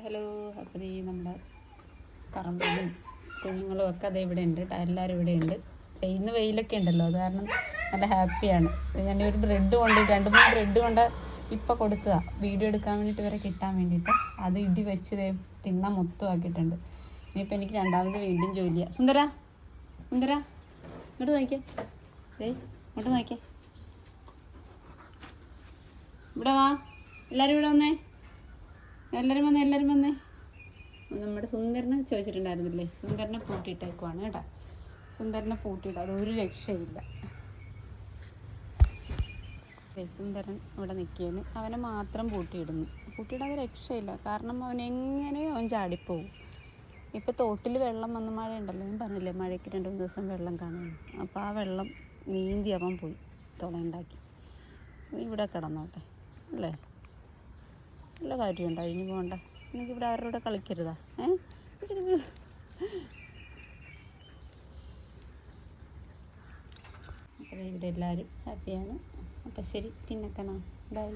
Hello. അപ്പോൾ ഈ നമ്മുടെ കറമ്പനും കുഞ്ഞുങ്ങളും ഒക്കെ അത് ഇവിടെ ഉണ്ട് കേട്ടോ. എല്ലാവരും ഇവിടെ ഉണ്ട്. ഇന്ന് വെയിലൊക്കെ ഉണ്ടല്ലോ, അത് കാരണം നല്ല ഹാപ്പിയാണ്. ഞാൻ ഒരു ബ്രെഡ് കൊണ്ട് 2-3 ബ്രെഡ് കൊണ്ട് ഇപ്പം കൊടുക്കുക, വീഡിയോ എടുക്കാൻ വേണ്ടിയിട്ട് വരെ കിട്ടാൻ വേണ്ടിയിട്ട്. അത് ഇടി വെച്ച് തിന്നാൻ മൊത്തം ആക്കിയിട്ടുണ്ട്. ഇനിയിപ്പോൾ എനിക്ക് രണ്ടാമത് വീണ്ടും ജോലിയാണ്. സുന്ദര ഇങ്ങോട്ട് നോക്കിയേ, ഇങ്ങോട്ട് നോക്കിയേ, ഇവിടെ വാ. എല്ലാവരും ഇവിടെ വന്നേ, എല്ലാവരും വന്നേ. നമ്മുടെ സുന്ദരനെ ചോദിച്ചിട്ടുണ്ടായിരുന്നില്ലേ, സുന്ദരനെ പൂട്ടിയിട്ടേക്കുവാണ് കേട്ടോ. സുന്ദരനെ പൂട്ടിയിട്ട് അതൊരു രക്ഷയില്ല. സുന്ദരൻ ഇവിടെ നിൽക്കുകയാണ്. അവനെ മാത്രം പൂട്ടിയിടാതെ രക്ഷയില്ല. കാരണം അവൻ ചാടിപ്പോവും. ഇപ്പോൾ തോട്ടിൽ വെള്ളം വന്ന മഴ ഉണ്ടല്ലോ, ഞാൻ പറഞ്ഞില്ലേ മഴയ്ക്ക് 2-3 ദിവസം വെള്ളം കാണുന്നു. അപ്പോൾ ആ വെള്ളം നീന്തി അവൻ പോയി തുളയുണ്ടാക്കി. ഇവിടെ കിടന്നോട്ടെ അല്ലേ, നല്ല കാര്യമുണ്ടോ ഇനി പോകണ്ട. എനിക്കിവിടെ അവരുടെ കൂടെ കളിക്കരുതാ. അപ്പോൾ ഇവിടെ എല്ലാവരും ഹാപ്പിയാണ്. അപ്പോൾ ശരി, പിന്നെ കാണാം, ബൈ.